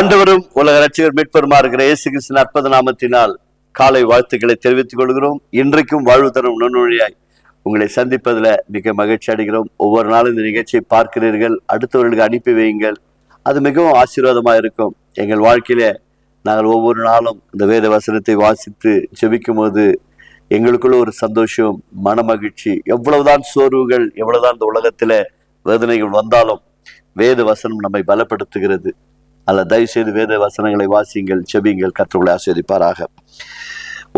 ஆண்டவரும் உலக ரட்சகர் மீட்பருமா இருக்கிற இயேசு கிறிஸ்துவின் அற்புத நாமத்தினால் காலை வாழ்த்துக்களை தெரிவித்துக் கொள்கிறோம். இன்றைக்கும் வாழ்வு தரும் நுண்ணுழியாய் உங்களை சந்திப்பதில் மிக மகிழ்ச்சி அடைகிறோம். ஒவ்வொரு நாளும் இந்த நிகழ்ச்சியை பார்க்கிறீர்கள், அடுத்தவர்களுக்கு அனுப்பி வையுங்கள். அது மிகவும் ஆசீர்வாதமா இருக்கும். எங்கள் வாழ்க்கையில நாங்கள் ஒவ்வொரு நாளும் இந்த வேத வசனத்தை வாசித்து ஜெபிக்கும் போது எங்களுக்குள்ள ஒரு சந்தோஷம், மன மகிழ்ச்சி. எவ்வளவுதான் சோர்வுகள், எவ்வளவுதான் இந்த உலகத்துல வேதனைகள் வந்தாலும் வேத வசனம் நம்மை பலப்படுத்துகிறது. அல்ல, தயவு செய்து வேத வசனங்களை வாசிங்கள், செபிங்கள். கர்த்தர்களை ஆசீர்வதிப்பாராக.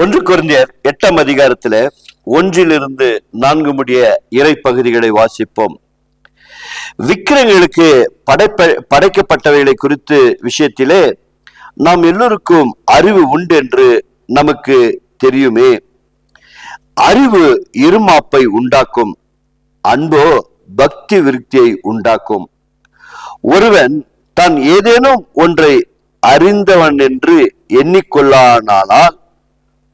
1 கொரிந்தியர் 8ஆம் அதிகாரத்துல 1-4 முடிய இறை பகுதிகளை வாசிப்போம். விக்கிரங்களுக்கு படைக்கப்பட்டவைகளை குறித்து விஷயத்திலே நாம் எல்லோருக்கும் அறிவு உண்டு என்று நமக்கு தெரியுமே. அறிவு இருமாப்பை உண்டாக்கும், அன்போ பக்தி விருத்தியை உண்டாக்கும். ஒருவன் தான் ஏதேனும் ஒன்றை அறிந்தவன் என்று எண்ணிக்கொள்ளானால்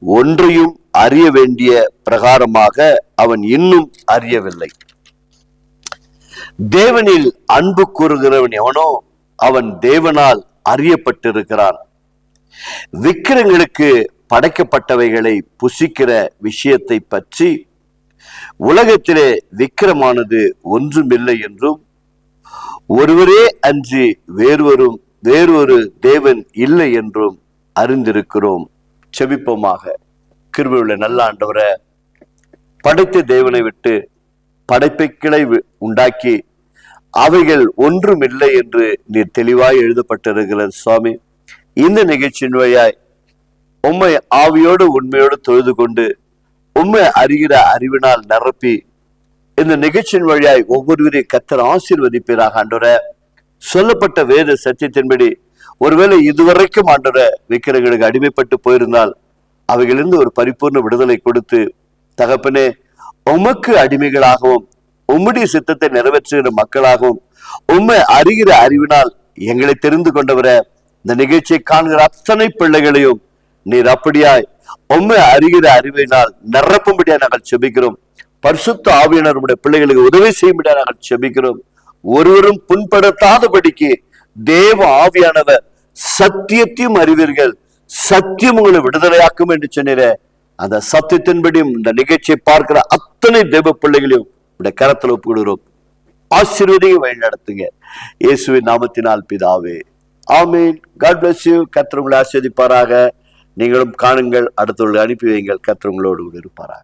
ஒன்றையும் அறிய வேண்டிய பிரகாரமாக அவன் இன்னும் அறியவில்லை. தேவனில் அன்பு கூறுகிறவன் எவனோ அவன் தேவனால் அறியப்பட்டிருக்கிறான். விக்கிரங்களுக்கு படைக்கப்பட்டவைகளை புசிக்கிற விஷயத்தை பற்றி உலகத்திலே விக்கிரமானது ஒன்றுமில்லை என்றும் ஒருவரே அன்றி வேறொரு தேவன் இல்லை என்றும் அறிந்திருக்கிறோம். செபிப்போமாக. கிருபையுள்ள நல்ல ஆண்டவரே, படைத்த தேவனை விட்டு படைப்புகளை உண்டாக்கி அவைகள் ஒன்றுமில்லை என்று நீர் தெளிவாய் எழுதப்பட்டிருக்கிறது சுவாமி. இந்த நிகழ்ச்சியின் வழியாய் உம்மை ஆவியோடு உண்மையோடு தொழுது கொண்டு உம்மை அறிகிற அறிவினால் நிரப்பி இந்த நிகழ்ச்சியின் வழியாய் ஒவ்வொருவரையும் கர்த்தர் ஆசீர்வதிப்பீராக. ஆண்டவரே, சொல்லப்பட்ட வேத சத்தியத்தின்படி ஒருவேளை இதுவரைக்கும் ஆண்டவரே விக்கிரங்களுக்கு அடிமைப்பட்டு போயிருந்தால் அவைகளிலிருந்து ஒரு பரிபூர்ண விடுதலை கொடுத்து தகப்பனே உமக்கு அடிமைகளாகவும் உம்முடைய சித்தத்தை நிறைவேற்றுகிற மக்களாகவும் உம்மை அறிகிற அறிவினால் எங்களை தெரிந்து கொண்டவர இந்த நிகழ்ச்சியை காண்கிற அத்தனை பிள்ளைகளையும் நீர் அப்படியாய் உம்மை அறிகிற அறிவினால் நிரப்பும்படியா நாங்கள் செபிக்கிறோம். பரிசுத்த ஆவியானவர் உடைய பிள்ளைகளுக்கு உதவி செய்யும்படியா நாங்கள் செபிக்கிறோம். ஒருவரும் புண்படுத்தாதபடிக்கு தேவ ஆவியானவர் சத்தியத்தையும் அறிவீர்கள், சத்தியம் உங்களை விடுதலையாக்கும் என்று சொன்னிற அந்த சத்தியத்தின்படியும் இந்த நிகழ்ச்சியை பார்க்கிற அத்தனை தேவ பிள்ளைகளையும் உடைய கரத்தில் ஒப்புக்கொள்கிறோம். ஆசீர்வதியை வழி நடத்துங்க இயேசுவின் நாமத்தினால் பிதாவே, ஆமீன். God bless you. கர்த்தர் உங்களை ஆசீர்வதிப்பாராக. நீங்களும் காணுங்கள், அடுத்தவர்களை அனுப்பி வையுங்கள். கர்த்தர் உங்களோடு இருப்பாராக.